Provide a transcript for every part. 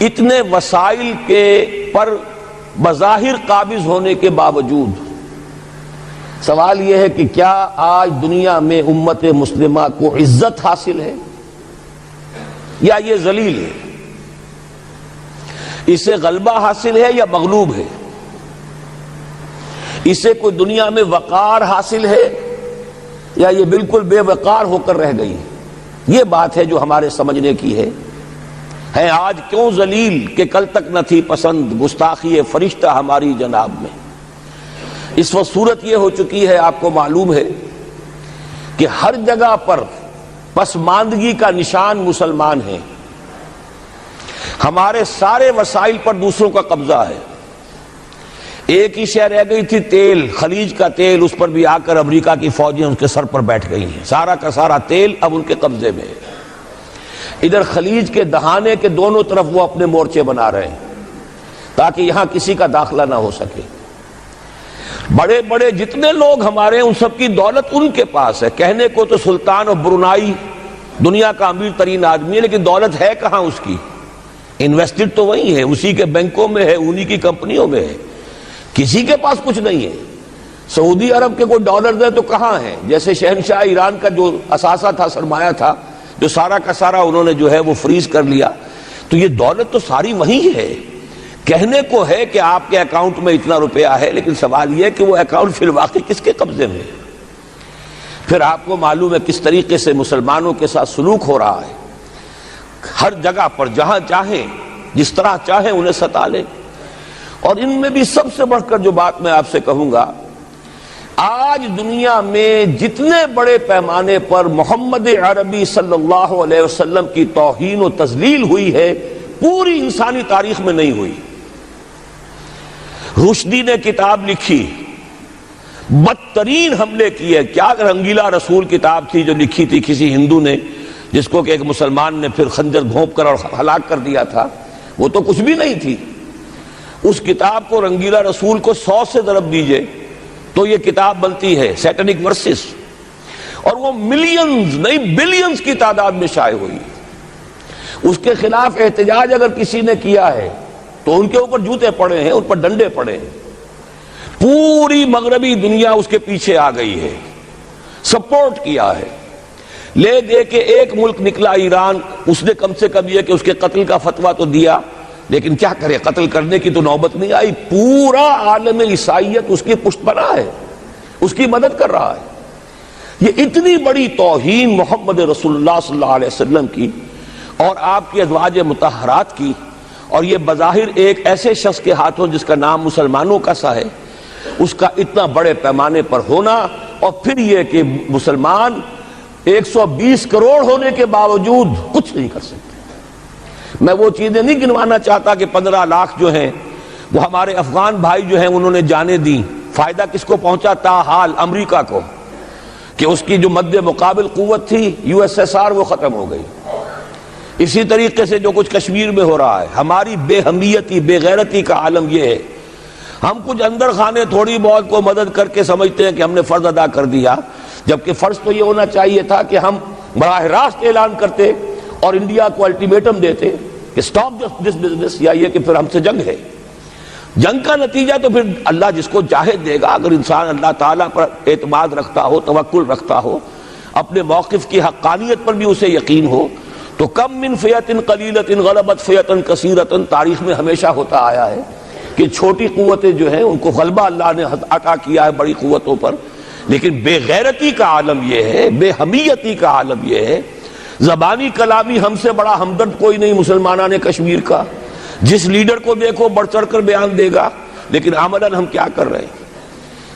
اتنے وسائل کے پر بظاہر قابض ہونے کے باوجود سوال یہ ہے کہ کیا آج دنیا میں امت مسلمہ کو عزت حاصل ہے یا یہ ذلیل ہے؟ اسے غلبہ حاصل ہے یا مغلوب ہے؟ اسے کوئی دنیا میں وقار حاصل ہے یا یہ بالکل بے وقار ہو کر رہ گئی؟ یہ بات ہے جو ہمارے سمجھنے کی ہے آج کیوں ذلیل کہ کل تک نہ تھی پسند گستاخی فرشتہ ہماری جناب میں۔ اس وقت صورت یہ ہو چکی ہے، آپ کو معلوم ہے کہ ہر جگہ پر پسماندگی کا نشان مسلمان ہیں۔ ہمارے سارے وسائل پر دوسروں کا قبضہ ہے۔ ایک ہی شے رہ گئی تھی تیل، خلیج کا تیل، اس پر بھی آ کر امریکہ کی فوجیں ان کے سر پر بیٹھ گئی ہیں۔ سارا کا سارا تیل اب ان کے قبضے میں ہے۔ ادھر خلیج کے دہانے کے دونوں طرف وہ اپنے مورچے بنا رہے ہیں تاکہ یہاں کسی کا داخلہ نہ ہو سکے۔ بڑے بڑے جتنے لوگ ہمارے ہیں ان سب کی دولت ان کے پاس ہے۔ کہنے کو تو سلطان اور برونائی دنیا کا امیر ترین آدمی ہے، لیکن دولت ہے کہاں اس کی؟ انویسٹڈ تو وہی ہے، اسی کے بینکوں میں ہے، انہی کی کمپنیوں میں ہے، کسی کے پاس کچھ نہیں ہے۔ سعودی عرب کے کوئی ڈالر ہے تو کہاں ہے؟ جیسے شہنشاہ ایران کا جو اثاثہ تھا، سرمایہ تھا، جو سارا کا سارا انہوں نے جو ہے وہ فریز کر لیا، تو یہ دولت تو ساری وہی ہے۔ کہنے کو ہے کہ آپ کے اکاؤنٹ میں اتنا روپیہ ہے، لیکن سوال یہ ہے کہ وہ اکاؤنٹ فی الواقع کس کے قبضے میں ہے؟ پھر آپ کو معلوم ہے کس طریقے سے مسلمانوں کے ساتھ سلوک ہو رہا ہے۔ ہر جگہ پر جہاں چاہیں، جس طرح چاہیں انہیں ستا لیں۔ اور ان میں بھی سب سے بڑھ کر جو بات میں آپ سے کہوں گا، آج دنیا میں جتنے بڑے پیمانے پر محمد عربی صلی اللہ علیہ وسلم کی توہین و تذلیل ہوئی ہے، پوری انسانی تاریخ میں نہیں ہوئی۔ رشدی نے کتاب لکھی، بدترین حملے کیے۔ کیا رنگیلا رسول کتاب تھی جو لکھی تھی کسی ہندو نے، جس کو کہ ایک مسلمان نے پھر خنجر گھونپ کر اور ہلاک کر دیا تھا، وہ تو کچھ بھی نہیں تھی۔ اس کتاب کو رنگیلا رسول کو 100 سے ضرب دیجئے تو یہ کتاب بنتی ہے سیٹنک ورسز، اور وہ ملینز نہیں بلینز کی تعداد میں شائع ہوئی۔ اس کے خلاف احتجاج اگر کسی نے کیا ہے تو ان کے اوپر جوتے پڑے ہیں، ان پر ڈنڈے پڑے ہیں۔ پوری مغربی دنیا اس کے پیچھے آ گئی ہے، سپورٹ کیا ہے۔ لے دے کے ایک ملک نکلا ایران، اس نے کم سے کم یہ کہ اس کے قتل کا فتویٰ تو دیا، لیکن کیا کرے، قتل کرنے کی تو نوبت نہیں آئی۔ پورا عالم عیسائیت اس کی پشت پناہ ہے، اس کی مدد کر رہا ہے۔ یہ اتنی بڑی توہین محمد رسول اللہ صلی اللہ علیہ وسلم کی اور آپ کی ازواج مطہرات کی، اور یہ بظاہر ایک ایسے شخص کے ہاتھوں جس کا نام مسلمانوں کا سا ہے، اس کا اتنا بڑے پیمانے پر ہونا، اور پھر یہ کہ مسلمان 120 کروڑ ہونے کے باوجود کچھ نہیں کر سکتے۔ میں وہ چیزیں نہیں گنوانا چاہتا کہ 15 لاکھ جو ہیں وہ ہمارے افغان بھائی جو ہیں انہوں نے جانیں دیں، فائدہ کس کو پہنچا؟ تاحال امریکہ کو، کہ اس کی جو مد مقابل قوت تھی USSR وہ ختم ہو گئی۔ اسی طریقے سے جو کچھ کشمیر میں ہو رہا ہے، ہماری بے ہمیتی بے غیرتی کا عالم یہ ہے۔ ہم کچھ اندر خانے تھوڑی بہت کو مدد کر کے سمجھتے ہیں کہ ہم نے فرض ادا کر دیا، جبکہ فرض تو یہ ہونا چاہیے تھا کہ ہم براہ راست اعلان کرتے اور انڈیا کو الٹیمیٹم دیتے کہ سٹاپ دس بزنس، یا یہ کہ پھر ہم سے جنگ ہے۔ جنگ کا نتیجہ تو پھر اللہ جس کو چاہے دے گا۔ اگر انسان اللہ تعالیٰ پر اعتماد رکھتا ہو، توکل رکھتا ہو، اپنے موقف کی حقانیت پر بھی اسے یقین ہو، تو کم من فیۃ قلیلۃ غلبت فیۃ کثیرۃ، تاریخ میں ہمیشہ ہوتا آیا ہے کہ چھوٹی قوتیں جو ہیں ان کو غلبہ اللہ نے عطا کیا ہے بڑی قوتوں پر۔ لیکن بے غیرتی کا عالم یہ ہے، بے حمیتی کا عالم یہ ہے۔ زبانی کلامی ہم سے بڑا ہمدرد کوئی نہیں مسلمانان کشمیر کا، جس لیڈر کو دیکھو بڑھ چڑھ کر بیان دے گا، لیکن عملاً ہم کیا کر رہے ہیں؟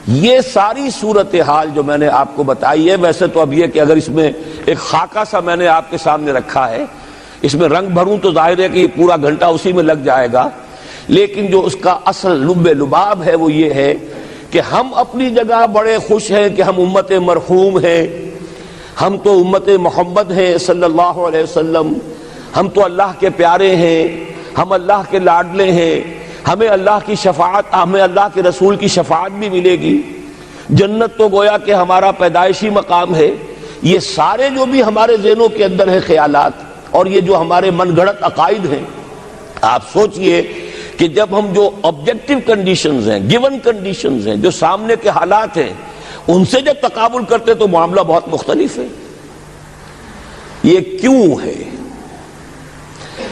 یہ ساری صورتحال جو میں نے آپ کو بتائی ہے، ویسے تو اب یہ کہ اگر اس میں ایک خاکہ سا میں نے آپ کے سامنے رکھا ہے، اس میں رنگ بھروں تو ظاہر ہے کہ یہ پورا گھنٹہ اسی میں لگ جائے گا، لیکن جو اس کا اصل لب لباب ہے وہ یہ ہے کہ ہم اپنی جگہ بڑے خوش ہیں کہ ہم امت مرحوم ہیں، ہم تو امت محمد ہیں صلی اللہ علیہ وسلم، ہم تو اللہ کے پیارے ہیں، ہم اللہ کے لاڈلے ہیں، ہمیں اللہ کی شفاعت، ہمیں اللہ کے رسول کی شفاعت بھی ملے گی، جنت تو گویا کہ ہمارا پیدائشی مقام ہے۔ یہ سارے جو بھی ہمارے ذہنوں کے اندر ہیں خیالات، اور یہ جو ہمارے من گھڑت عقائد ہیں، آپ سوچئے کہ جب ہم جو آبجیکٹو کنڈیشنز ہیں، گیون کنڈیشنز ہیں، جو سامنے کے حالات ہیں، ان سے جب تقابل کرتے تو معاملہ بہت مختلف ہے۔ یہ کیوں ہے؟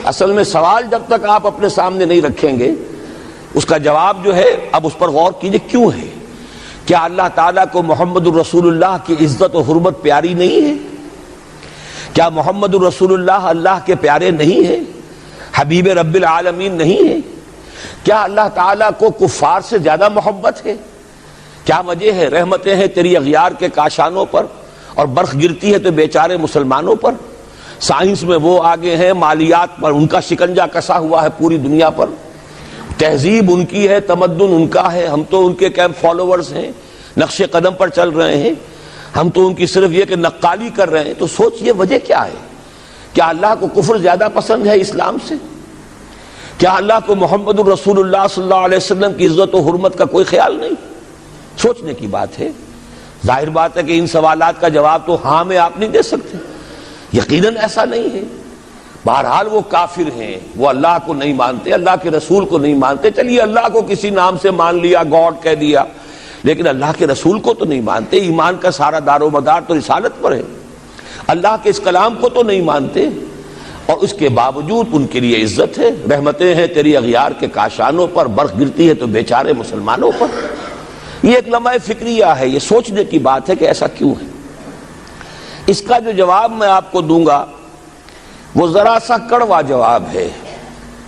اصل میں سوال جب تک آپ اپنے سامنے نہیں رکھیں گے اس کا جواب جو ہے، اب اس پر غور کیجئے کیوں ہے۔ کیا اللہ تعالیٰ کو محمد الرسول اللہ کی عزت و حرمت پیاری نہیں ہے؟ کیا محمد الرسول اللہ اللہ کے پیارے نہیں ہیں، حبیب رب العالمین نہیں ہے؟ کیا اللہ تعالیٰ کو کفار سے زیادہ محبت ہے؟ کیا وجہ ہے؟ رحمتیں ہیں تیری اغیار کے کاشانوں پر اور برف گرتی ہے تو بیچارے مسلمانوں پر۔ سائنس میں وہ آگے ہیں، مالیات پر ان کا شکنجہ کسا ہوا ہے پوری دنیا پر، تہذیب ان کی ہے، تمدن ان کا ہے، ہم تو ان کے کیمپ فالوورز ہیں، نقش قدم پر چل رہے ہیں، ہم تو ان کی صرف یہ کہ نقالی کر رہے ہیں۔ تو سوچئے وجہ کیا ہے؟ کیا اللہ کو کفر زیادہ پسند ہے اسلام سے؟ کیا اللہ کو محمد الرسول اللہ صلی اللہ علیہ وسلم کی عزت و حرمت کا کوئی خیال نہیں؟ سوچنے کی بات ہے۔ ظاہر بات ہے کہ ان سوالات کا جواب تو ہاں میں آپ نہیں دے سکتے، یقیناً ایسا نہیں ہے۔ بہرحال وہ کافر ہیں، وہ اللہ کو نہیں مانتے، اللہ کے رسول کو نہیں مانتے، چلیے اللہ کو کسی نام سے مان لیا، گاڈ کہہ دیا، لیکن اللہ کے رسول کو تو نہیں مانتے۔ ایمان کا سارا دار و مدار تو رسالت پر ہے، اللہ کے اس کلام کو تو نہیں مانتے، اور اس کے باوجود ان کے لیے عزت ہے۔ رحمتیں ہیں تیری اغیار کے کاشانوں پر، برف گرتی ہے تو بیچارے مسلمانوں پر۔ یہ ایک لمحہ فکریہ ہے، یہ سوچنے کی بات ہے کہ ایسا کیوں ہے۔ اس کا جو جواب میں آپ کو دوں گا وہ ذرا سا کڑوا جواب ہے۔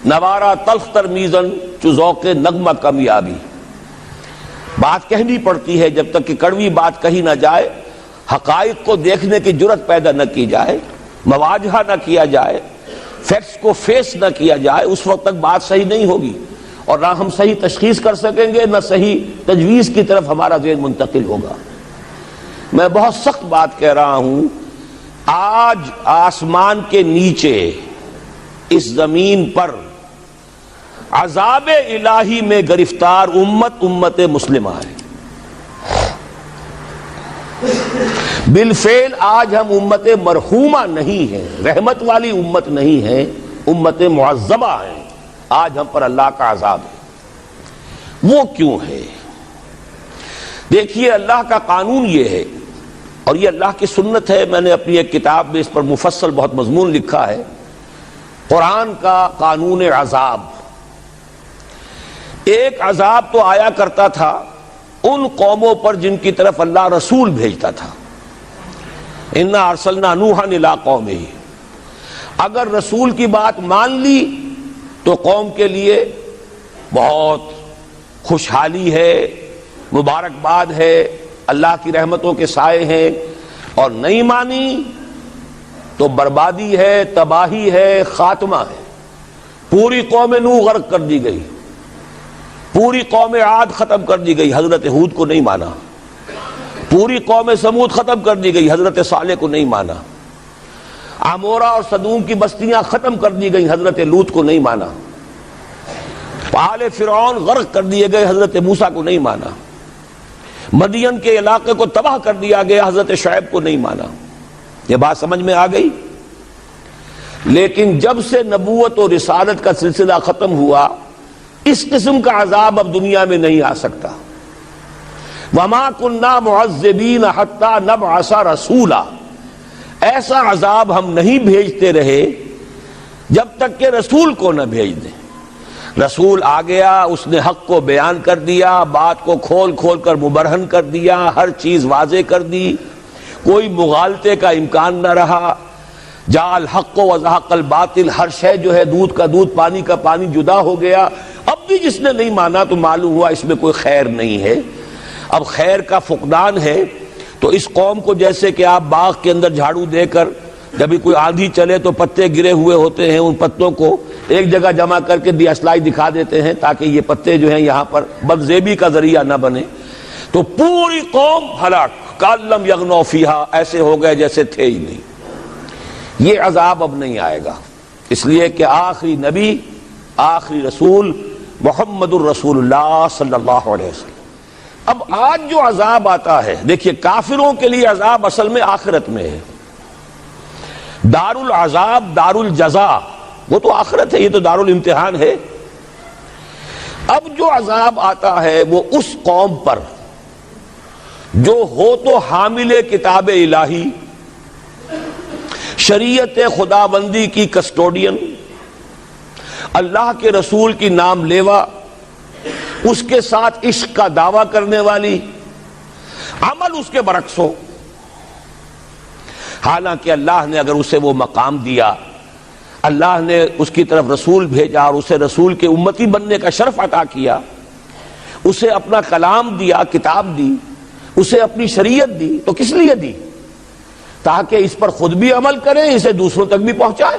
نوارا تلخ ترمیزن چو ذوق نغمہ کمیابی، بات کہنی پڑتی ہے، جب تک کہ کڑوی بات کہی نہ جائے، حقائق کو دیکھنے کی جرت پیدا نہ کی جائے، مواجہہ نہ کیا جائے، فیکٹس کو فیس نہ کیا جائے، اس وقت تک بات صحیح نہیں ہوگی، اور نہ ہم صحیح تشخیص کر سکیں گے، نہ صحیح تجویز کی طرف ہمارا ذہن منتقل ہوگا۔ میں بہت سخت بات کہہ رہا ہوں، آج آسمان کے نیچے اس زمین پر عذاب الہی میں گرفتار امت مسلمہ ہے۔ بالفعل آج ہم امت مرحومہ نہیں ہیں، رحمت والی امت نہیں ہے، امت معذبہ ہیں۔ آج ہم پر اللہ کا عذاب ہے۔ وہ کیوں ہے؟ دیکھیے، اللہ کا قانون یہ ہے، اور یہ اللہ کی سنت ہے، میں نے اپنی ایک کتاب میں اس پر مفصل بہت مضمون لکھا ہے، قرآن کا قانون عذاب۔ ایک عذاب تو آیا کرتا تھا ان قوموں پر جن کی طرف اللہ رسول بھیجتا تھا، اِنَّا أَرْسَلْنَا نُوحًا إِلَىٰ قَوْمِهِ۔ اگر رسول کی بات مان لی تو قوم کے لیے بہت خوشحالی ہے، مبارکباد ہے، اللہ کی رحمتوں کے سائے ہیں، اور نہیں مانی تو بربادی ہے، تباہی ہے، خاتمہ ہے۔ پوری قوم نوح غرق کر دی گئی، پوری قوم عاد ختم کر دی گئی، حضرت ہود کو نہیں مانا۔ پوری قوم سمود ختم کر دی گئی، حضرت صالح کو نہیں مانا۔ عمورہ اور صدوم کی بستیاں ختم کر دی گئی، حضرت لوط کو نہیں مانا۔ آل فرعون غرق کر دیے گئے، حضرت موسیٰ کو نہیں مانا۔ مدین کے علاقے کو تباہ کر دیا گیا، حضرت شعیب کو نہیں مانا۔ یہ بات سمجھ میں آ گئی؟ لیکن جب سے نبوت اور رسالت کا سلسلہ ختم ہوا، اس قسم کا عذاب اب دنیا میں نہیں آ سکتا۔ وَمَا كُنَّا مُعَذِّبِينَ حَتَّى نَبْعَثَ رَسُولًا، ایسا عذاب ہم نہیں بھیجتے رہے جب تک کہ رسول کو نہ بھیج دیں۔ رسول آ گیا، اس نے حق کو بیان کر دیا، بات کو کھول کھول کر مبرہن کر دیا، ہر چیز واضح کر دی، کوئی مغالطے کا امکان نہ رہا۔ جاء الحق وزهق الباطل، ہر شے جو ہے دودھ کا دودھ، پانی کا پانی جدا ہو گیا۔ اب بھی جس نے نہیں مانا تو معلوم ہوا اس میں کوئی خیر نہیں ہے، اب خیر کا فقدان ہے۔ تو اس قوم کو جیسے کہ آپ باغ کے اندر جھاڑو دے کر جب بھی کوئی آندھی چلے تو پتے گرے ہوئے ہوتے ہیں، ان پتوں کو ایک جگہ جمع کر کے دیاسلائی دکھا دیتے ہیں تاکہ یہ پتے جو ہیں یہاں پر بدزیبی کا ذریعہ نہ بنے، تو پوری قوم ہلاک، کالم یغنوا فیہا، ایسے ہو گئے جیسے تھے ہی نہیں۔ یہ عذاب اب نہیں آئے گا، اس لیے کہ آخری نبی، آخری رسول محمد الرسول اللہ صلی اللہ علیہ وسلم۔ اب آج جو عذاب آتا ہے، دیکھیے کافروں کے لیے عذاب اصل میں آخرت میں ہے۔ دار العذاب دار الجزا، وہ تو آخرت ہے، یہ تو دارالامتحان ہے۔ اب جو عذاب آتا ہے وہ اس قوم پر جو ہو تو حامل کتاب الہی، شریعت خداوندی کی کسٹوڈین، اللہ کے رسول کی نام لیوا، اس کے ساتھ عشق کا دعویٰ کرنے والی، عمل اس کے برعکس ہو۔ حالانکہ اللہ نے اگر اسے وہ مقام دیا، اللہ نے اس کی طرف رسول بھیجا اور اسے رسول کے امتی بننے کا شرف عطا کیا، اسے اپنا کلام دیا، کتاب دی، اسے اپنی شریعت دی، تو کس لیے دی؟ تاکہ اس پر خود بھی عمل کریں، اسے دوسروں تک بھی پہنچائیں۔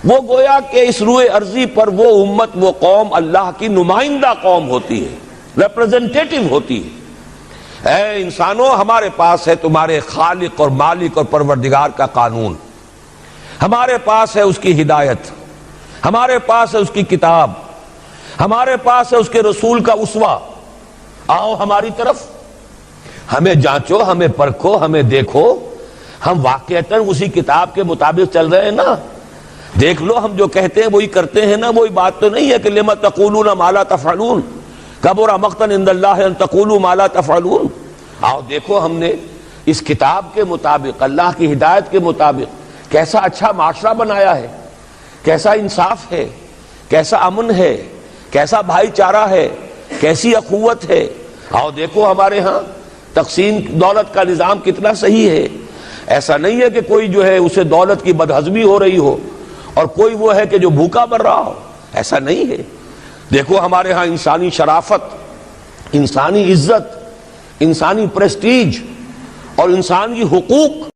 وہ گویا کہ اس روئے ارضی پر وہ امت، وہ قوم اللہ کی نمائندہ قوم ہوتی ہے، ریپرزنٹیٹو ہوتی ہے۔ اے انسانوں، ہمارے پاس ہے تمہارے خالق اور مالک اور پروردگار کا قانون، ہمارے پاس ہے اس کی ہدایت، ہمارے پاس ہے اس کی کتاب، ہمارے پاس ہے اس کے رسول کا اسوہ۔ آؤ ہماری طرف، ہمیں جانچو، ہمیں پرکھو، ہمیں دیکھو، ہم واقعتاً اسی کتاب کے مطابق چل رہے ہیں نا؟ دیکھ لو، ہم جو کہتے ہیں وہی کرتے ہیں نا؟ وہی بات تو نہیں ہے کہ لما تقولون ما لا تفعلون، کبر مقتا عند اللہ ان تقولوا ما لا تفعلون۔ آؤ دیکھو، ہم نے اس کتاب کے مطابق، اللہ کی ہدایت کے مطابق کیسا اچھا معاشرہ بنایا ہے، کیسا انصاف ہے، کیسا امن ہے، کیسا بھائی چارہ ہے، کیسی اخوت ہے۔ آؤ دیکھو ہمارے ہاں تقسیم دولت کا نظام کتنا صحیح ہے۔ ایسا نہیں ہے کہ کوئی جو ہے اسے دولت کی بدہضمی ہو رہی ہو اور کوئی وہ ہے کہ جو بھوکا مر رہا ہو، ایسا نہیں ہے۔ دیکھو ہمارے ہاں انسانی شرافت، انسانی عزت، انسانی پریسٹیج اور انسان کی حقوق